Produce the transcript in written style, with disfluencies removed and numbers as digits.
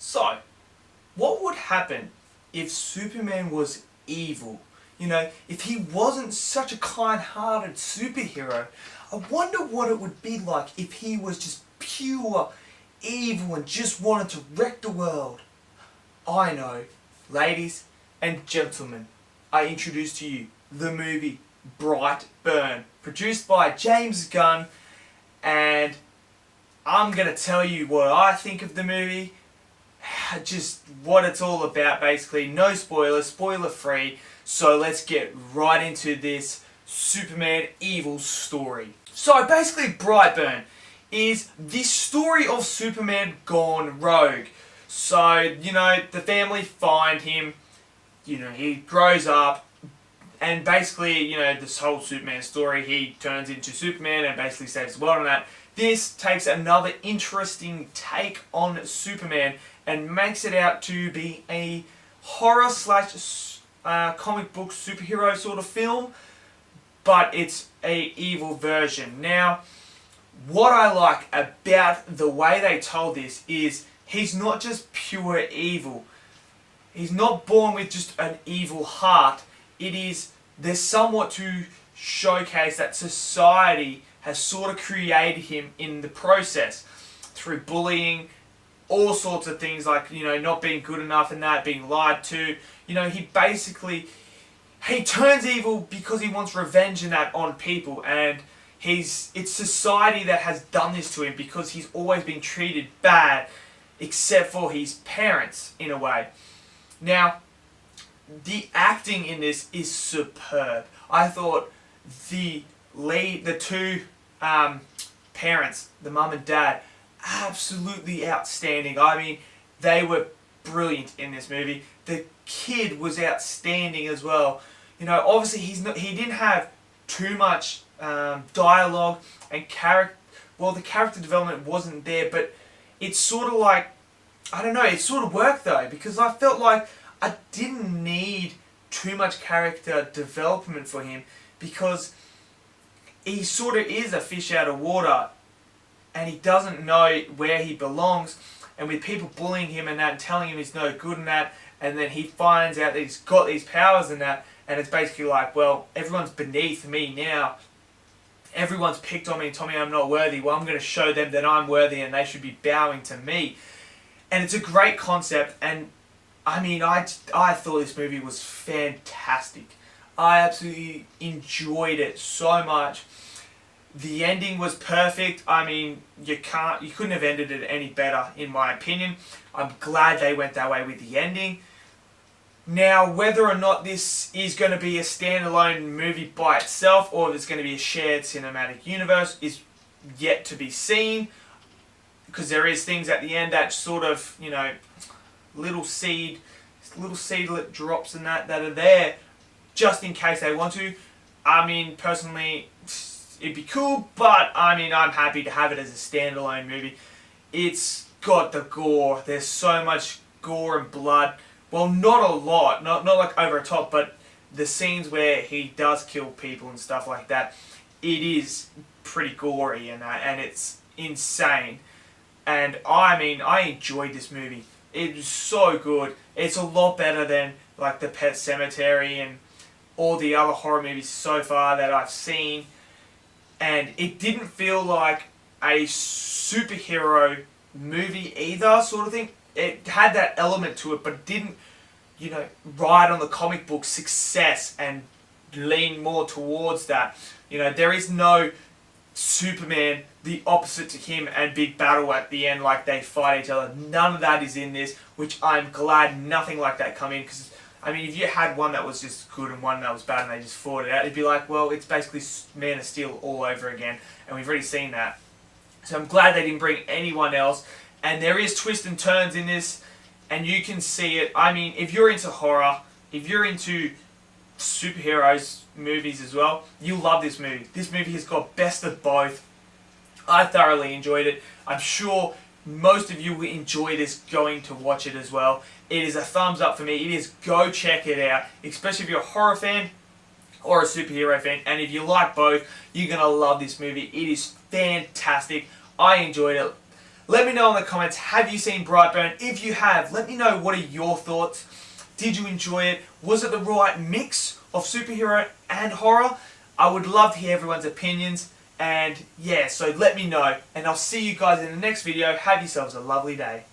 So, what would happen if Superman was evil? You know, if he wasn't such a kind-hearted superhero, I wonder what it would be like if he was just pure evil and just wanted to wreck the world. I know, ladies and gentlemen, I introduce to you the movie Brightburn, produced by James Gunn, and I'm going to tell you what I think of the movie, just what it's all about basically. No spoilers, spoiler free, so let's get right into this Superman evil story. So basically Brightburn is the story of Superman gone rogue. So, you know, the family find him, you know, he grows up, and basically, you know, this whole Superman story, he turns into Superman and basically saves the world on that. This takes another interesting take on Superman and makes it out to be a horror slash comic book superhero sort of film, but it's a evil version. Now, what I like about the way they told this is he's not just pure evil. He's not born with just an evil heart. There's somewhat to showcase that society has sort of created him in the process through bullying, all sorts of things like, you know, not being good enough and that, being lied to. You know, he turns evil because he wants revenge and that on people, and it's society that has done this to him because he's always been treated bad, except for his parents in a way. Now, the acting in this is superb. I thought the two parents, the mum and dad, absolutely outstanding. I mean, they were brilliant in this movie. The kid was outstanding as well. You know, obviously he didn't have too much dialogue and the character development wasn't there, but it's sort of like, I don't know, it sort of worked though, because I felt like I didn't need too much character development for him, because he sort of is a fish out of water and he doesn't know where he belongs, and with people bullying him and that and telling him he's no good and that, and then he finds out that he's got these powers and that, and it's basically like, well, everyone's beneath me now. Everyone's picked on me and told me I'm not worthy. Well, I'm going to show them that I'm worthy and they should be bowing to me. And it's a great concept, and I mean, I thought this movie was fantastic. I absolutely enjoyed it so much. The ending was perfect. I mean, you couldn't have ended it any better, in my opinion. I'm glad they went that way with the ending. Now, whether or not this is going to be a standalone movie by itself, or if it's going to be a shared cinematic universe, is yet to be seen. Because there is things at the end that sort of, you know, little seedlet drops and that are there just in case they want to. I mean, personally, it'd be cool, but I mean, I'm happy to have it as a standalone movie. It's got the gore. There's so much gore and blood. Well, not a lot, not like over the top, but the scenes where he does kill people and stuff like that, it is pretty gory and that, and it's insane. And I mean, I enjoyed this movie. It was so good. It's a lot better than like the Pet Sematary and all the other horror movies so far that I've seen. And it didn't feel like a superhero movie either, sort of thing. It had that element to it, but it didn't, you know, ride on the comic book success and lean more towards that. You know, there is no Superman the opposite to him and big battle at the end like they fight each other. None of that is in this, which I'm glad nothing like that come in, because I mean, if you had one that was just good and one that was bad and they just fought it out, it'd be like, well, it's basically Man of Steel all over again, and we've already seen that. So I'm glad they didn't bring anyone else. And there is twists and turns in this, and you can see it. I mean, if you're into horror, if you're into superheroes movies as well, you love this movie. This movie has got best of both. I thoroughly enjoyed it. I'm sure most of you will enjoy this going to watch it as well. It is a thumbs up for me. It is go check it out, especially if you're a horror fan or a superhero fan. And if you like both, you're going to love this movie. It is fantastic. I enjoyed it. Let me know in the comments, have you seen Brightburn? If you have, let me know what are your thoughts. Did you enjoy it? Was it the right mix of superhero and horror? I would love to hear everyone's opinions. And yeah, so let me know. And I'll see you guys in the next video. Have yourselves a lovely day.